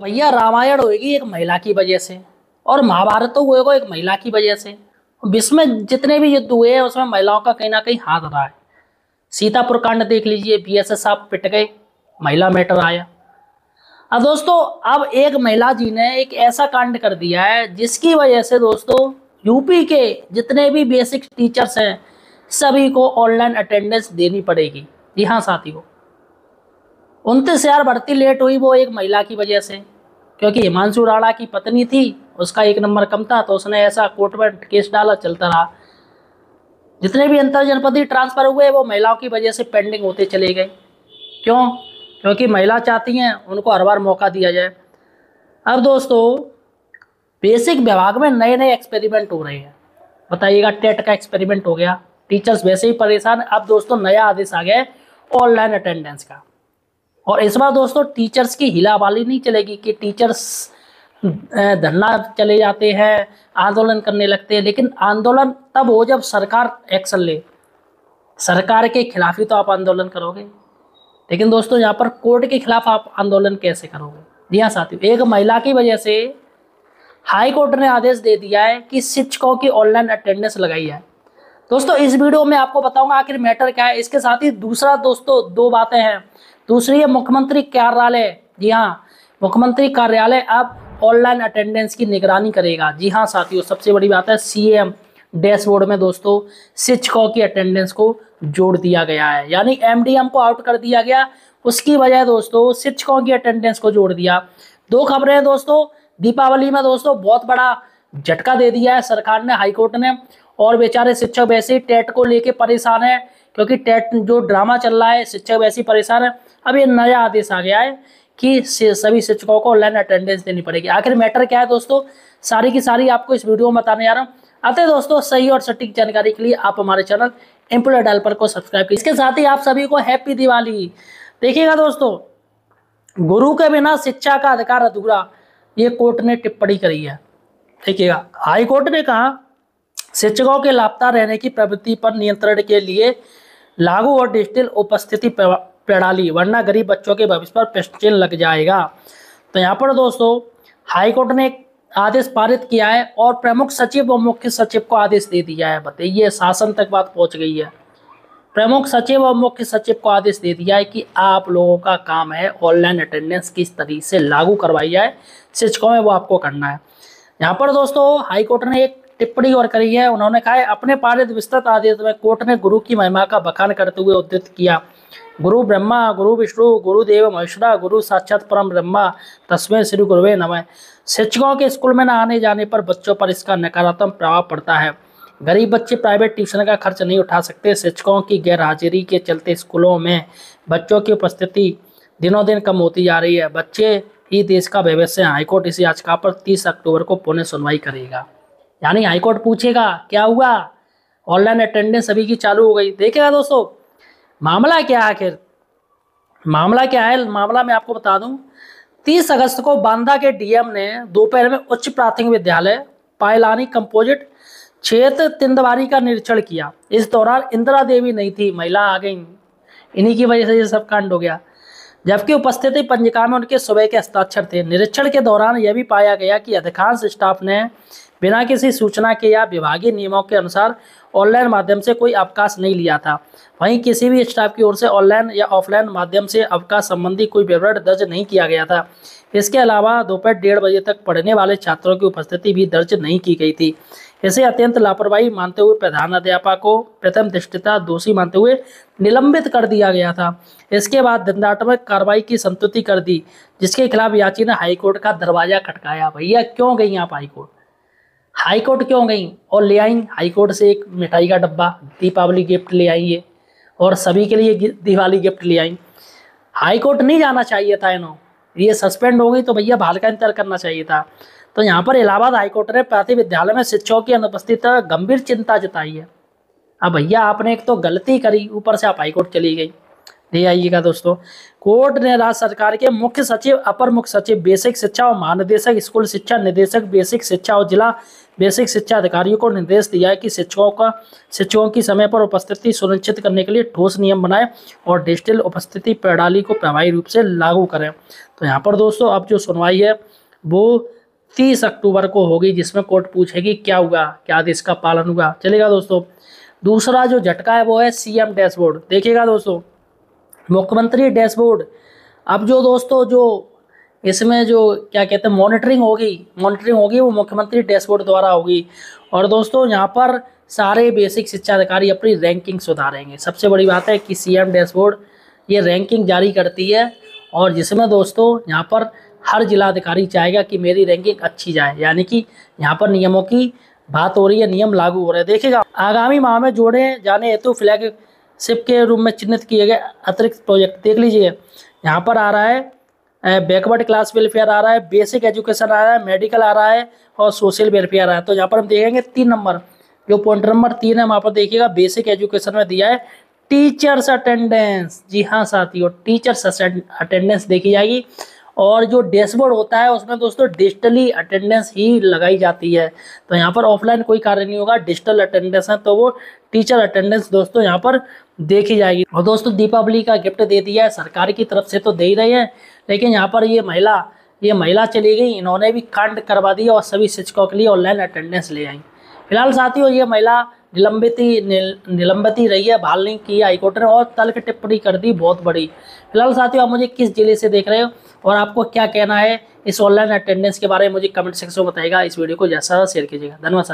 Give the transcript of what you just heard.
भैया रामायण होगी एक महिला की वजह से, और महाभारत तो होएगा एक महिला की वजह से। विश्व में जितने भी युद्ध हुए हैं उसमें महिलाओं का कहीं ना कहीं हाथ रहा है। सीतापुर कांड देख लीजिए, बीएसएफ साहब पिट गए, महिला मैटर आया। अब दोस्तों, अब एक महिला जी ने एक ऐसा कांड कर दिया है जिसकी वजह से दोस्तों यूपी के जितने भी बेसिक टीचर्स हैं सभी को ऑनलाइन अटेंडेंस देनी पड़ेगी। जी हाँ साथियों, 29,000 भर्ती लेट हुई वो एक महिला की वजह से, क्योंकि हिमांशु राणा की पत्नी थी, उसका एक नंबर कम था तो उसने ऐसा कोर्ट में केस डाला, चलता रहा। जितने भी अंतर जनपदीय ट्रांसफर हुए वो महिलाओं की वजह से पेंडिंग होते चले गए। क्यों? क्योंकि महिला चाहती हैं उनको हर बार मौका दिया जाए। अब दोस्तों बेसिक विभाग में नए नए एक्सपेरिमेंट हो रहे हैं। बताइएगा, टेट का एक्सपेरिमेंट हो गया, टीचर्स वैसे ही परेशान। अब दोस्तों नया आदेश आ गया है ऑनलाइन अटेंडेंस का। और इस बार दोस्तों टीचर्स की हिलावाली नहीं चलेगी कि टीचर्स धरना चले जाते हैं, आंदोलन करने लगते हैं। लेकिन आंदोलन तब हो जब सरकार एक्शन ले। सरकार के खिलाफ ही तो आप आंदोलन करोगे, लेकिन दोस्तों यहाँ पर कोर्ट के खिलाफ आप आंदोलन कैसे करोगे? जी हाँ साथियों, एक महिला की वजह से हाई कोर्ट ने आदेश दे दिया है कि शिक्षकों की ऑनलाइन अटेंडेंस लगाई है। दोस्तों इस वीडियो में आपको बताऊंगा आखिर मैटर क्या है। इसके साथ ही दूसरा दोस्तों दो बातें हैं। दूसरी है मुख्यमंत्री कार्यालय। जी हाँ, मुख्यमंत्री कार्यालय अब ऑनलाइन अटेंडेंस की निगरानी करेगा। जी हाँ साथियों, सबसे बड़ी बात है सीएम डैशबोर्ड में दोस्तों शिक्षकों की अटेंडेंस को जोड़ दिया गया है, यानी एमडीएम को आउट कर दिया गया, उसकी वजह दोस्तों शिक्षकों की अटेंडेंस को जोड़ दिया। दो खबरें हैं दोस्तों। दीपावली में दोस्तों बहुत बड़ा झटका दे दिया है सरकार ने, हाईकोर्ट ने। और बेचारे शिक्षक वैसे ही टेट को लेके परेशान है, क्योंकि टेट जो ड्रामा चल रहा है शिक्षक वैसे ही परेशान है। अब ये नया आदेश आ गया है कि सभी शिक्षकों को ऑनलाइन अटेंडेंस देनी पड़ेगी। आखिर मैटर क्या है दोस्तों, सारी की सारी आपको इस वीडियो में बताने जा रहा हूँ। आते दोस्तों सही और सटीक जानकारी के लिए आप हमारे चैनल एम्प्लॉय डेवलपर को सब्सक्राइब कीजिए। इसके साथ ही आप सभी को हैप्पी दिवाली। देखिएगा दोस्तों, गुरु के बिना शिक्षा का अधिकार अधूरा, ये कोर्ट ने टिप्पणी करी है। देखिएगा, हाई कोर्ट ने कहा शिक्षकों के लापता रहने की प्रवृत्ति पर नियंत्रण के लिए लागू और डिजिटल उपस्थिति प्रणाली, वरना गरीब बच्चों के भविष्य पर प्रश्न चिन्ह लग जाएगा। तो यहाँ पर दोस्तों हाईकोर्ट ने एक आदेश पारित किया है और प्रमुख सचिव और मुख्य सचिव को आदेश दे दिया है। बताइए, शासन तक बात पहुंच गई है। प्रमुख सचिव और मुख्य सचिव को आदेश दे दिया है कि आप लोगों का काम है ऑनलाइन अटेंडेंस किस तरीके से लागू करवाई जाए शिक्षकों में, वो आपको करना है। यहाँ पर दोस्तों हाईकोर्ट ने एक टिप्पणी और करी है। उन्होंने कहा है अपने पारित विस्तृत आदेश में कोर्ट ने गुरु की महिमा का बखान करते हुए उद्धृत किया, गुरु ब्रह्मा गुरु विष्णु गुरुदेव महेश्वरा गुरु साक्षात परम ब्रह्मा तस्मै श्री गुरुवे नमः। शिक्षकों के स्कूल में न आने जाने पर बच्चों पर इसका नकारात्मक प्रभाव पड़ता है। गरीब बच्चे प्राइवेट ट्यूशन का खर्च नहीं उठा सकते। शिक्षकों की गैरहाजिरी के चलते स्कूलों में बच्चों की उपस्थिति दिनों दिन कम होती जा रही है। बच्चे ही देश का भविष्य है। हाईकोर्ट इस याचिका पर 30 अक्टूबर को पुनः सुनवाई करेगा। यानी हाईकोर्ट पूछेगा क्या हुआ, ऑनलाइन अटेंडेंस सभी की चालू हो गई। देखेगा दोस्तों मामला क्या है, आखिर मामला क्या है। मामला मैं आपको बता दूं, 30 अगस्त को बांदा के डीएम ने दोपहर में उच्च प्राथमिक विद्यालय पायलानी कंपोजिट क्षेत्र तिंदवारी का निरीक्षण किया। इस दौरान इंदिरा देवी नहीं थी, महिला आ गई, इन्हीं की वजह से ये सब कांड हो गया। जबकि उपस्थिति पंजिका में उनके सुबह के हस्ताक्षर थे। निरीक्षण के दौरान यह भी पाया गया कि अधिकांश स्टाफ ने बिना किसी सूचना के या विभागीय नियमों के अनुसार ऑनलाइन माध्यम से कोई अवकाश नहीं लिया था। वहीं किसी भी स्टाफ की ओर से ऑनलाइन या ऑफलाइन माध्यम से अवकाश संबंधी कोई विवरण दर्ज नहीं किया गया था। इसके अलावा दोपहर 1:30 बजे तक पढ़ने वाले छात्रों की उपस्थिति भी दर्ज नहीं की गई थी। इसे अत्यंत लापरवाही मानते हुए प्रधानाध्यापक को प्रथम दृष्टया दोषी मानते हुए निलंबित कर दिया गया था। इसके बाद दंडात्मक कार्रवाई की संस्तुति कर दी, जिसके खिलाफ याची ने हाईकोर्ट का दरवाजा खटकाया। भैया क्यों गई आप हाईकोर्ट? हाईकोर्ट क्यों गई? और ले आई हाईकोर्ट से एक मिठाई का डब्बा, दीपावली गिफ्ट ले आई है, और सभी के लिए दिवाली गिफ्ट ले आई। हाईकोर्ट नहीं जाना चाहिए था इन्हों, ये सस्पेंड हो गई तो भैया बाहर का इंतजार करना चाहिए था। तो यहाँ पर इलाहाबाद हाईकोर्ट ने प्राथमिक विद्यालय में शिक्षकों की अनुपस्थिति पर गंभीर चिंता जताई है। अब भैया आपने एक तो गलती करी, ऊपर से आप हाईकोर्ट चली गई। ले आइएगा दोस्तों। कोर्ट ने राज्य सरकार के मुख्य सचिव, अपर मुख्य सचिव बेसिक शिक्षा और महानिदेशक स्कूल शिक्षा, निदेशक बेसिक शिक्षा और जिला बेसिक शिक्षा अधिकारियों को निर्देश दिया है कि शिक्षकों की समय पर उपस्थिति सुनिश्चित करने के लिए ठोस नियम बनाएं और डिजिटल उपस्थिति प्रणाली को प्रभावी रूप से लागू करें। तो यहाँ पर दोस्तों अब जो सुनवाई है वो 30 अक्टूबर को होगी, जिसमें कोर्ट पूछेगी क्या हुआ, क्या आदेश का पालन हुआ। चलेगा दोस्तों। दूसरा जो झटका है वो है सीएम डैशबोर्ड। देखिएगा दोस्तों, मुख्यमंत्री डैशबोर्ड। अब जो दोस्तों जो इसमें जो क्या कहते हैं मॉनिटरिंग होगी वो मुख्यमंत्री डैशबोर्ड द्वारा होगी। और दोस्तों यहाँ पर सारे बेसिक शिक्षा अधिकारी अपनी रैंकिंग सुधारेंगे। सबसे बड़ी बात है कि सीएम डैशबोर्ड ये रैंकिंग जारी करती है, और जिसमें दोस्तों यहाँ पर हर जिलाधिकारी चाहेगा कि मेरी रैंकिंग अच्छी जाए, यानी कि यहाँ पर नियमों की बात हो रही है, नियम लागू हो रहे हैं। देखिएगा, आगामी माह में जोड़े जाने हेतु फ्लैगशिप के रूप में चिन्हित किए गए अतिरिक्त प्रोजेक्ट देख लीजिए। यहाँ पर आ रहा है बैकवर्ड क्लास वेलफेयर आ रहा है, बेसिक एजुकेशन आ रहा है, मेडिकल आ रहा है और सोशल वेलफेयर आ रहा है। तो यहाँ पर हम देखेंगे 3 नंबर, जो पॉइंट नंबर 3 है वहाँ पर देखिएगा बेसिक एजुकेशन में दिया है टीचर्स अटेंडेंस। जी हाँ साथियों, टीचर्स अटेंडेंस देखी जाएगी। और जो डैशबोर्ड होता है उसमें दोस्तों डिजिटली अटेंडेंस ही लगाई जाती है। तो यहाँ पर ऑफलाइन कोई कार्य नहीं होगा, डिजिटल अटेंडेंस है, तो वो टीचर अटेंडेंस दोस्तों यहाँ पर देखी जाएगी। और दोस्तों दीपावली का गिफ्ट दे दिया है सरकार की तरफ से, तो दे ही रहे हैं, लेकिन यहाँ पर ये महिला चली गई, इन्होंने भी कांड करवा दिया और सभी शिक्षकों के लिए ऑनलाइन अटेंडेंस ले आई। फिलहाल साथियों ये महिला निलंबित ही रही है, बहाल नहीं की हाईकोर्ट ने, और तल्ख टिप्पणी कर दी बहुत बड़ी। फिलहाल साथियों आप मुझे किस जिले से देख रहे हो और आपको क्या कहना है इस ऑनलाइन अटेंडेंस के बारे में मुझे कमेंट सेक्शन में बताइएगा। इस वीडियो को ज़्यादा से ज़्यादा शेयर कीजिएगा। धन्यवाद।